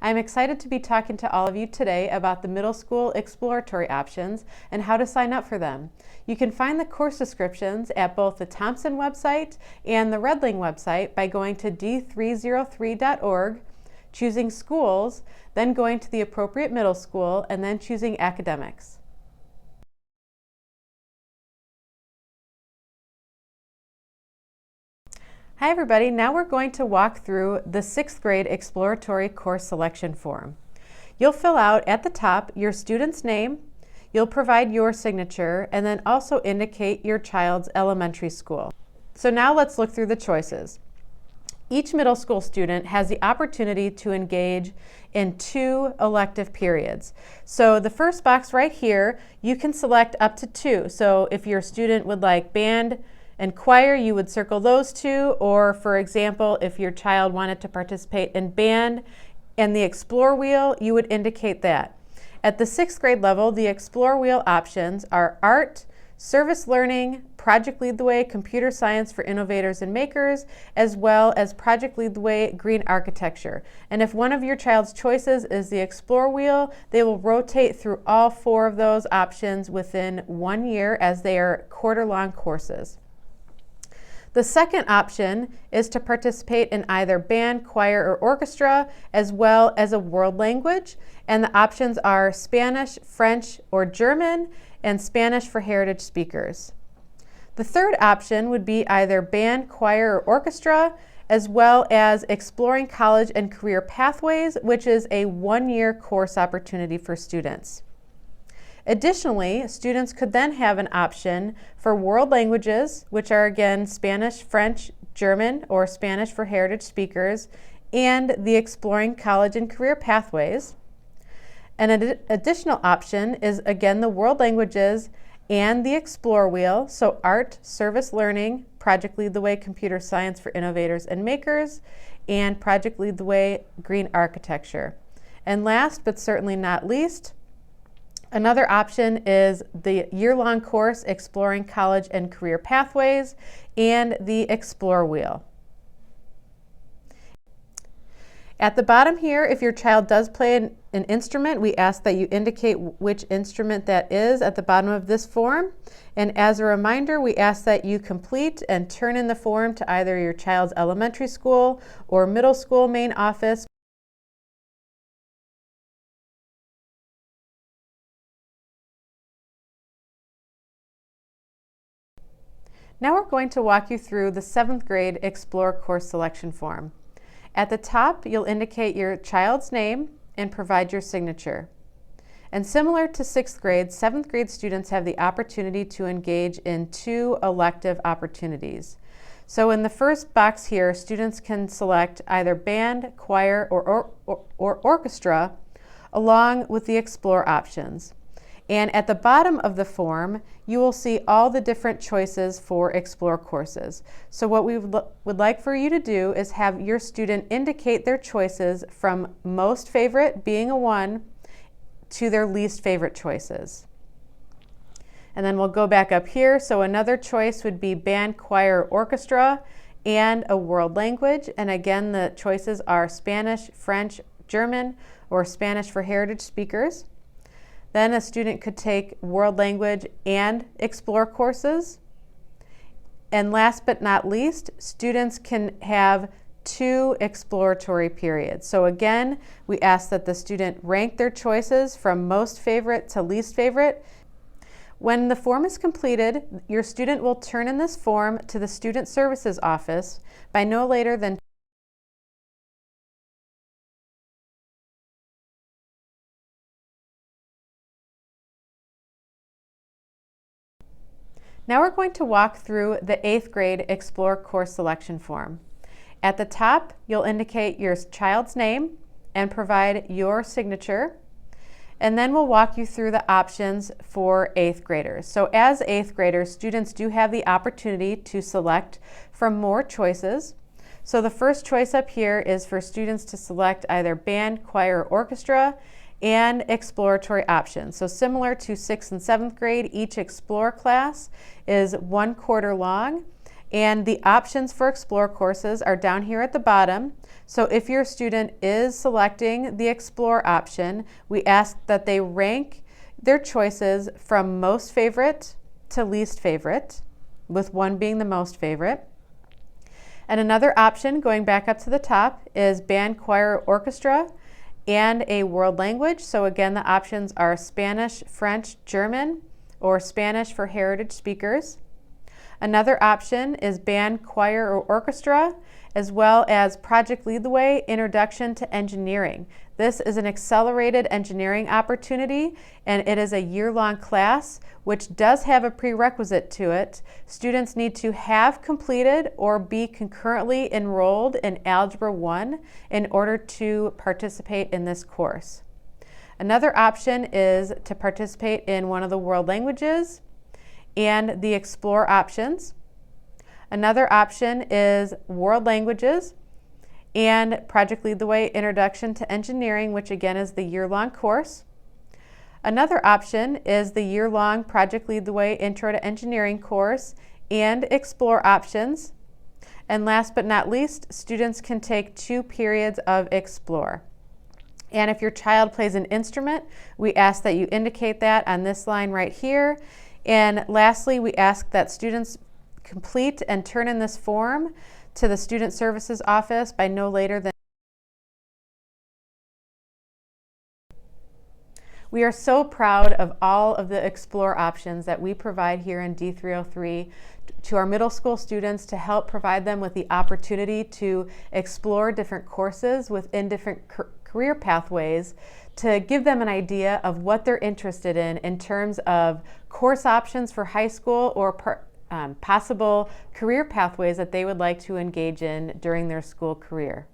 I'm excited to be talking to all of you today about the middle school exploratory options and how to sign up for them. You can find the course descriptions at both the Thompson website and the Redling website by going to D303.org, choosing schools, then going to the appropriate middle school, and then choosing academics. Hi everybody, now we're going to walk through the 6th grade exploratory course selection form. You'll fill out at the top your student's name, you'll provide your signature, and then also indicate your child's elementary school. So now let's look through the choices. Each middle school student has the opportunity to engage in 2 elective periods. So the first box right here, you can select up to 2. So if your student would like band and choir, you would circle those 2, or for example, if your child wanted to participate in band and the Explore wheel, you would indicate that. At the 6th grade level, the Explore wheel options are art, service learning, Project Lead the Way, computer science for innovators and makers, as well as Project Lead the Way, green architecture. And if one of your child's choices is the Explore wheel, they will rotate through all 4 of those options within 1 year as they are quarter-long courses. The second option is to participate in either band, choir, or orchestra, as well as a world language. And the options are Spanish, French, or German, and Spanish for heritage speakers. The third option would be either band, choir, or orchestra, as well as Exploring College and Career Pathways, which is a 1-year course opportunity for students. Additionally, students could then have an option for world languages, which are again Spanish, French, German, or Spanish for heritage speakers, and the Exploring College and Career Pathways. An additional option is again the world languages and the Explore wheel, so art, service learning, Project Lead the Way, computer science for innovators and makers, and Project Lead the Way, green architecture. And last but certainly not least, another option is the year-long course Exploring College and Career Pathways and the Explore wheel. At the bottom here, if your child does play an instrument, we ask that you indicate which instrument that is at the bottom of this form. And as a reminder, we ask that you complete and turn in the form to either your child's elementary school or middle school main office. Now we're going to walk you through the 7th grade Explore course selection form. At the top, you'll indicate your child's name and provide your signature. And similar to 6th grade, 7th grade students have the opportunity to engage in 2 elective opportunities. So in the first box here, students can select either band, choir, or orchestra, along with the Explore options. And at the bottom of the form, you will see all the different choices for Explore courses. So what we would like for you to do is have your student indicate their choices from most favorite, being a 1, to their least favorite choices. And then we'll go back up here. So another choice would be band, choir, orchestra, and a world language. And again, the choices are Spanish, French, German, or Spanish for heritage speakers. Then a student could take world language and Explore courses. And last but not least, students can have 2 exploratory periods. So again, we ask that the student rank their choices from most favorite to least favorite. When the form is completed, your student will turn in this form to the Student Services office by no later than Now we're going to walk through the 8th grade Explore course selection form. At the top, you'll indicate your child's name and provide your signature. And then we'll walk you through the options for 8th graders. So as 8th graders, students do have the opportunity to select from more choices. So the first choice up here is for students to select either band, choir, or orchestra, and exploratory options. So similar to 6th and 7th grade, each Explore class is 1 quarter long, And the options for Explore courses are down here at the bottom. So if your student is selecting the Explore option, we ask that they rank their choices from most favorite to least favorite, with 1 being the most favorite. And another option, going back up to the top, is band, choir, orchestra, and a world language. So again, the options are Spanish, French, German, or Spanish for heritage speakers. Another option is band, choir, or orchestra, as well as Project Lead the Way, Introduction to Engineering. This is an accelerated engineering opportunity, and it is a year-long class, which does have a prerequisite to it. Students need to have completed or be concurrently enrolled in Algebra 1 in order to participate in this course. Another option is to participate in one of the world languages and the Explore options. Another option is world languages and Project Lead the Way, Introduction to Engineering, which again is the year-long course. Another option is the year-long Project Lead the Way, Intro to Engineering course and Explore options. And last but not least, students can take 2 periods of Explore. And if your child plays an instrument, we ask that you indicate that on this line right here. And lastly, we ask that students complete and turn in this form to the Student Services Office by no later than. We are so proud of all of the Explore options that we provide here in D303 to our middle school students to help provide them with the opportunity to explore different courses within different career pathways, to give them an idea of what they're interested in terms of course options for high school or possible career pathways that they would like to engage in during their school career.